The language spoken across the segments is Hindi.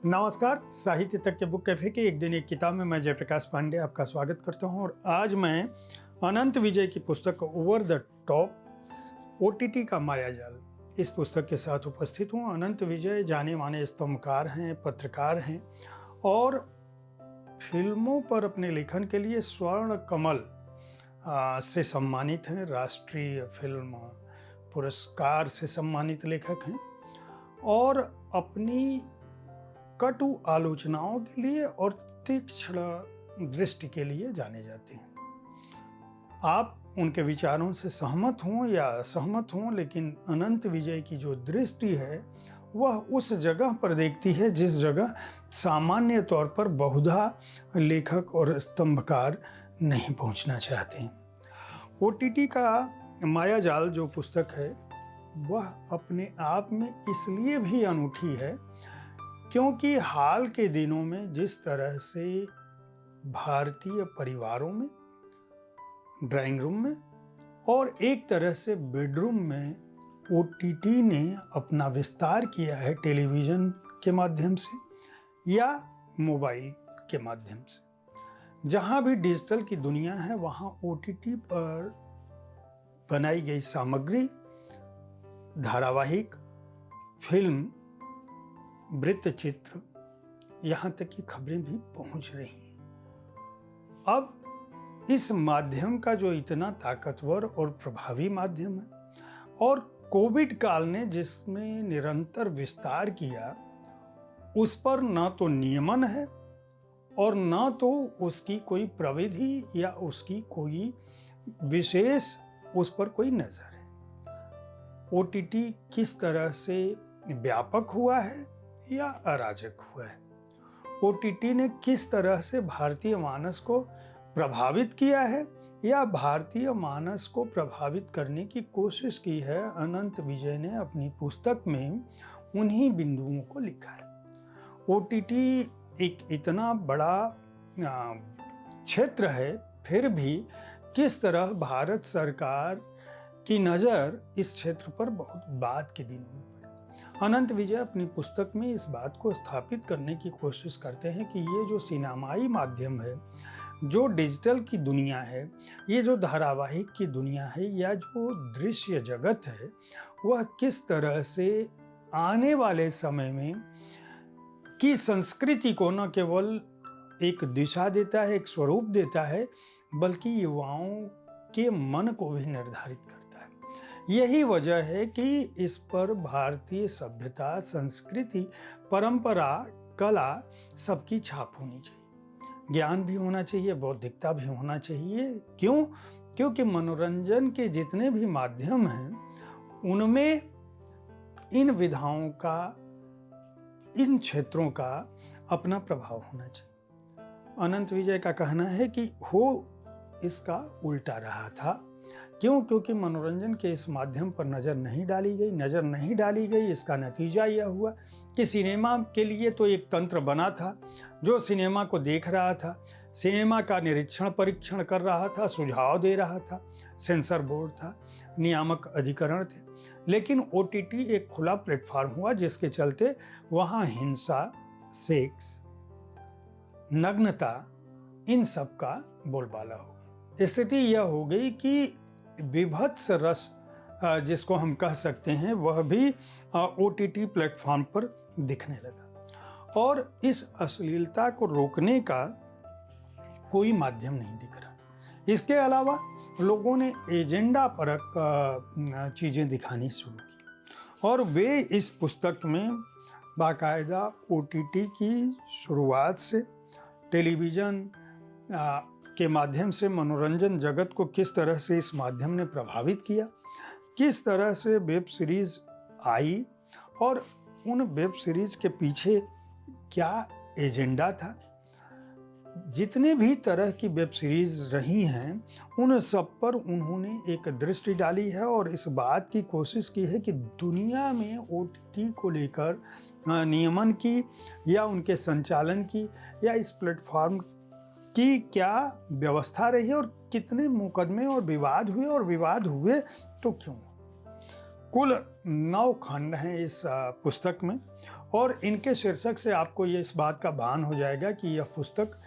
नमस्कार। साहित्य तक के बुक कैफे के एक दिन एक किताब में मैं जयप्रकाश पांडे आपका स्वागत करता हूं और आज मैं अनंत विजय की पुस्तक ओवर द टॉप ओटीटी का मायाजाल इस पुस्तक के साथ उपस्थित हूं। अनंत विजय जाने माने स्तंभकार हैं, पत्रकार हैं और फिल्मों पर अपने लेखन के लिए स्वर्ण कमल से सम्मानित हैं। राष्ट्रीय फिल्म पुरस्कार से सम्मानित लेखक हैं और अपनी कटु आलोचनाओं के लिए और तीक्ष्ण दृष्टि के लिए जाने जाते हैं। आप उनके विचारों से सहमत हों या असहमत हों, लेकिन अनंत विजय की जो दृष्टि है वह उस जगह पर देखती है जिस जगह सामान्य तौर पर बहुधा लेखक और स्तंभकार नहीं पहुंचना चाहते। ओटीटी का मायाजाल जो पुस्तक है वह अपने आप में इसलिए भी अनूठी है क्योंकि हाल के दिनों में जिस तरह से भारतीय परिवारों में, ड्राइंग रूम में और एक तरह से बेडरूम में ओटीटी ने अपना विस्तार किया है, टेलीविज़न के माध्यम से या मोबाइल के माध्यम से, जहाँ भी डिजिटल की दुनिया है वहाँ ओटीटी पर बनाई गई सामग्री, धारावाहिक, फिल्म, वृत्तचित्र, यहाँ तक की खबरें भी पहुंच रही हैं। अब इस माध्यम का जो इतना ताकतवर और प्रभावी माध्यम है और कोविड काल ने जिसमें निरंतर विस्तार किया, उस पर न तो नियमन है और न तो उसकी कोई प्रविधि या उसकी कोई विशेष उस पर कोई नजर है। ओटीटी किस तरह से व्यापक हुआ है या अराजक हुआ है, ओटीटी ने किस तरह से भारतीय मानस को प्रभावित किया है या भारतीय मानस को प्रभावित करने की कोशिश की है, अनंत विजय ने अपनी पुस्तक में उन्हीं बिंदुओं को लिखा है। ओटीटी एक इतना बड़ा क्षेत्र है, फिर भी किस तरह भारत सरकार की नज़र इस क्षेत्र पर बहुत बाद के दिनों में पड़ी। अनंत विजय अपनी पुस्तक में इस बात को स्थापित करने की कोशिश करते हैं कि ये जो सिनेमाई माध्यम है, जो डिजिटल की दुनिया है, ये जो धारावाहिक की दुनिया है या जो दृश्य जगत है, वह किस तरह से आने वाले समय में की संस्कृति को न केवल एक दिशा देता है, एक स्वरूप देता है, बल्कि युवाओं के मन को भी निर्धारित करता है। यही वजह है कि इस पर भारतीय सभ्यता, संस्कृति, परंपरा, कला सबकी छाप होनी चाहिए। ज्ञान भी होना चाहिए, बौद्धिकता भी होना चाहिए। क्यों? क्योंकि मनोरंजन के जितने भी माध्यम हैं उनमें इन विधाओं का, इन क्षेत्रों का अपना प्रभाव होना चाहिए। अनंत विजय का कहना है कि हो इसका उल्टा रहा था। क्यों? क्योंकि मनोरंजन के इस माध्यम पर नज़र नहीं डाली गई। इसका नतीजा यह हुआ कि सिनेमा के लिए तो एक तंत्र बना था जो सिनेमा को देख रहा था, सिनेमा का निरीक्षण परीक्षण कर रहा था, सुझाव दे रहा था, सेंसर बोर्ड था, नियामक अधिकरण थे। लेकिन ओटीटी एक खुला प्लेटफॉर्म हुआ जिसके चलते वहाँ हिंसा, सेक्स, नग्नता, इन सब का बोलबाला हो गया। स्थिति यह हो गई कि विभत्स रस जिसको हम कह सकते हैं वह भी ओटीटी प्लेटफॉर्म पर दिखने लगा और इस अश्लीलता को रोकने का कोई माध्यम नहीं दिख रहा। इसके अलावा लोगों ने एजेंडा परक चीज़ें दिखानी शुरू की और वे इस पुस्तक में बाकायदा ओटीटी की शुरुआत से टेलीविज़न के माध्यम से मनोरंजन जगत को किस तरह से इस माध्यम ने प्रभावित किया, किस तरह से वेब सीरीज़ आई और उन वेब सीरीज़ के पीछे क्या एजेंडा था। जितने भी तरह की वेब सीरीज़ रही हैं उन सब पर उन्होंने एक दृष्टि डाली है और इस बात की कोशिश की है कि दुनिया में ओटीटी को लेकर नियमन की या उनके संचालन की या इस प्लेटफॉर्म की क्या व्यवस्था रही और कितने मुकदमे और विवाद हुए तो क्यों। कुल 9 खंड हैं इस पुस्तक में और इनके शीर्षक से आपको ये इस बात का भान हो जाएगा कि यह पुस्तक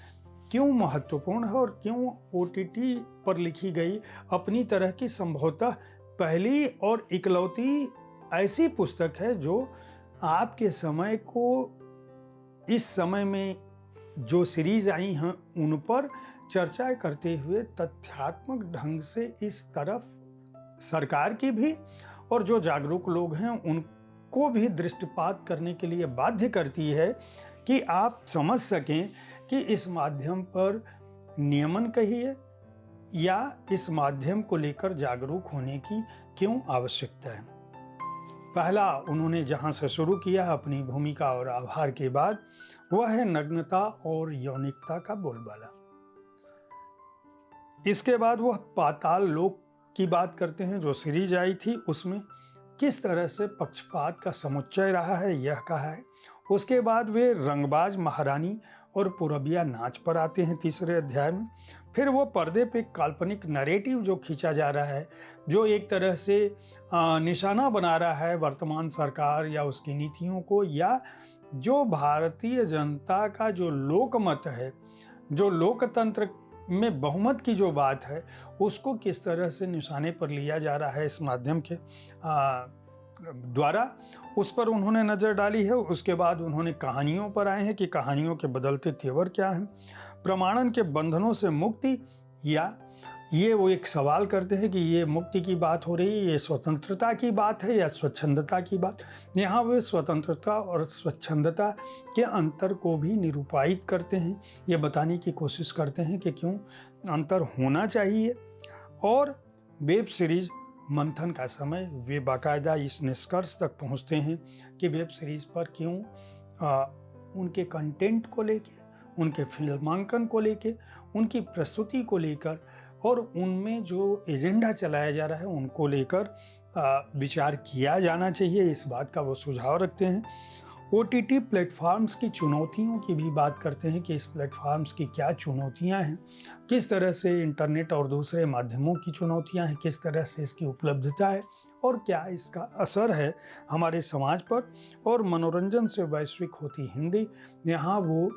क्यों महत्वपूर्ण है और क्यों OTT पर लिखी गई अपनी तरह की संभवतः पहली और इकलौती ऐसी पुस्तक है जो आपके समय को, इस समय में जो सीरीज आई हैं उन पर चर्चा करते हुए तथ्यात्मक ढंग से इस तरफ सरकार की भी और जो जागरूक लोग हैं उनको भी दृष्टिपात करने के लिए बाध्य करती है कि आप समझ सकें कि इस माध्यम पर नियमन कहिए या इस माध्यम को लेकर जागरूक होने की क्यों आवश्यकता है। पहला उन्होंने जहां से शुरू किया अपनी भूमिका और आभार के बाद, वह है नग्नता और यौनिकता का बोलबाला। इसके बाद वह पाताल लोक की बात करते हैं जो सीरीज आई थी, उसमें किस तरह से पक्षपात का समुच्चय रहा है यह कहा है। उसके बाद वे रंगबाज महारानी और पूरबिया नाच पर आते हैं तीसरे अध्याय में। फिर वो पर्दे पे काल्पनिक नैरेटिव जो खींचा जा रहा है, जो एक तरह से निशाना बना रहा है वर्तमान सरकार या उसकी नीतियों को, या जो भारतीय जनता का जो लोकमत है, जो लोकतंत्र में बहुमत की जो बात है, उसको किस तरह से निशाने पर लिया जा रहा है इस माध्यम के द्वारा, उस पर उन्होंने नज़र डाली है। उसके बाद उन्होंने कहानियों पर आए हैं कि कहानियों के बदलते तेवर क्या हैं, प्रमाणन के बंधनों से मुक्ति, या ये वो एक सवाल करते हैं कि ये मुक्ति की बात हो रही है, ये स्वतंत्रता की बात है या स्वच्छंदता की बात। यहाँ वे स्वतंत्रता और स्वच्छंदता के अंतर को भी निरूपायित करते हैं, ये बताने की कोशिश करते हैं कि क्यों अंतर होना चाहिए। और वेब सीरीज मंथन का समय वे बाकायदा इस निष्कर्ष तक पहुँचते हैं कि वेब सीरीज पर क्यों उनके कंटेंट को लेके, उनके फिल्मांकन को लेके, उनकी प्रस्तुति को लेकर और उनमें जो एजेंडा चलाया जा रहा है उनको लेकर विचार किया जाना चाहिए, इस बात का वो सुझाव रखते हैं। OTT प्लेटफॉर्म्स की चुनौतियों की भी बात करते हैं कि इस प्लेटफॉर्म्स की क्या चुनौतियां हैं, किस तरह से इंटरनेट और दूसरे माध्यमों की चुनौतियां हैं, किस तरह से इसकी उपलब्धता है और क्या इसका असर है हमारे समाज पर। और मनोरंजन से वैश्विक होती हिंदी, यहाँ वो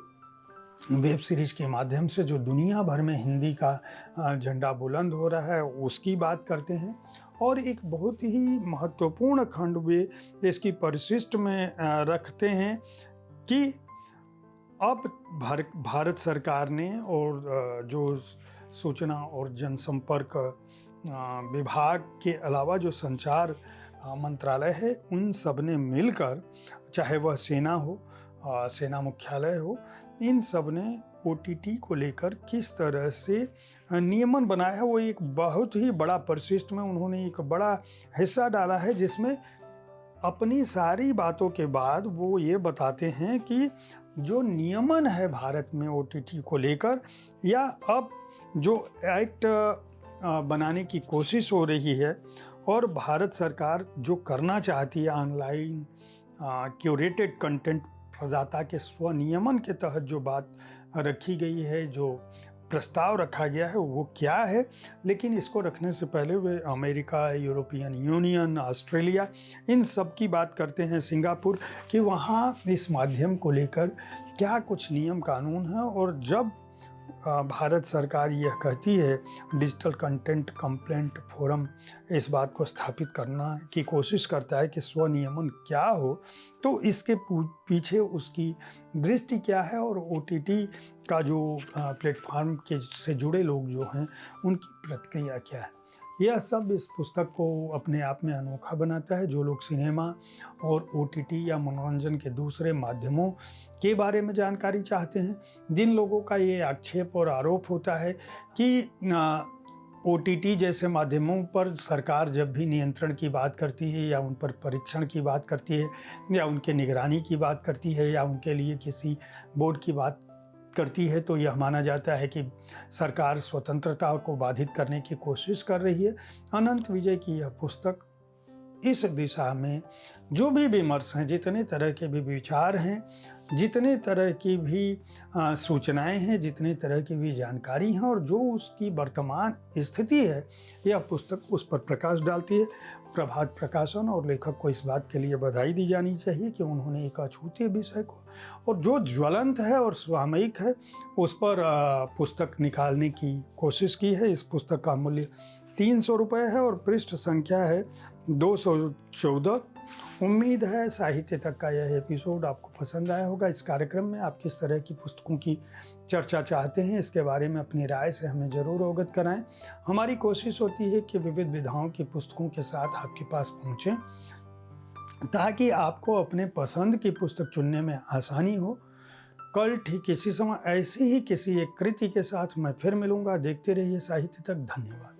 वेब सीरीज के माध्यम से जो दुनिया भर में हिंदी का झंडा बुलंद हो रहा है उसकी बात करते हैं। और एक बहुत ही महत्वपूर्ण खंड वे इसकी परिशिष्ट में रखते हैं कि अब भारत सरकार ने और जो सूचना और जनसंपर्क विभाग के अलावा जो संचार मंत्रालय है, उन सब ने मिलकर, चाहे वह सेना हो, सेना मुख्यालय हो, इन सब ने OTT को लेकर किस तरह से नियमन बनाया है। वो एक बहुत ही बड़ा परिशिष्ट में उन्होंने एक बड़ा हिस्सा डाला है, जिसमें अपनी सारी बातों के बाद वो ये बताते हैं कि जो नियमन है भारत में OTT को लेकर, या अब जो एक्ट बनाने की कोशिश हो रही है और भारत सरकार जो करना चाहती है ऑनलाइन क्यूरेटेड कंटेंट प्रदाता के स्वनियमन के तहत जो बात रखी गई है, जो प्रस्ताव रखा गया है, वो क्या है। लेकिन इसको रखने से पहले वे अमेरिका, यूरोपियन यूनियन, ऑस्ट्रेलिया, इन सब की बात करते हैं, सिंगापुर, कि वहाँ इस माध्यम को लेकर क्या कुछ नियम कानून है। और जब भारत सरकार यह कहती है डिजिटल कंटेंट कंप्लेंट फोरम इस बात को स्थापित करना की कोशिश करता है कि स्वनियमन क्या हो, तो इसके पीछे उसकी दृष्टि क्या है और OTT का जो प्लेटफॉर्म के से जुड़े लोग जो हैं उनकी प्रतिक्रिया क्या है। यह सब इस पुस्तक को अपने आप में अनोखा बनाता है। जो लोग सिनेमा और OTT या मनोरंजन के दूसरे माध्यमों के बारे में जानकारी चाहते हैं, जिन लोगों का ये आक्षेप और आरोप होता है कि OTT जैसे माध्यमों पर सरकार जब भी नियंत्रण की बात करती है या उन पर परीक्षण की बात करती है या उनके निगरानी की बात करती है या उनके लिए किसी बोर्ड की बात करती है, तो यह माना जाता है कि सरकार स्वतंत्रता को बाधित करने की कोशिश कर रही है। अनंत विजय की यह पुस्तक इस दिशा में जो भी विमर्श हैं, जितने तरह के भी विचार हैं, जितने तरह की भी सूचनाएं हैं, जितने तरह की भी जानकारी हैं और जो उसकी वर्तमान स्थिति है, यह पुस्तक उस पर प्रकाश डालती है। प्रभात प्रकाशन और लेखक को इस बात के लिए बधाई दी जानी चाहिए कि उन्होंने एक अछूते विषय को और जो ज्वलंत है और सामयिक है उस पर पुस्तक निकालने की कोशिश की है। इस पुस्तक का मूल्य 300 रुपये है और पृष्ठ संख्या है 214। उम्मीद है साहित्य तक का यह एपिसोड आपको पसंद आया होगा। इस कार्यक्रम में आप किस तरह की पुस्तकों की चर्चा चाहते हैं, इसके बारे में अपनी राय से हमें ज़रूर अवगत कराएं। हमारी कोशिश होती है कि विविध विधाओं की पुस्तकों के साथ आपके पास पहुँचें ताकि आपको अपने पसंद की पुस्तक चुनने में आसानी हो। कल ठीक इसी समय ऐसी ही किसी एक कृति के साथ मैं फिर मिलूंगा। देखते रहिए साहित्य तक। धन्यवाद।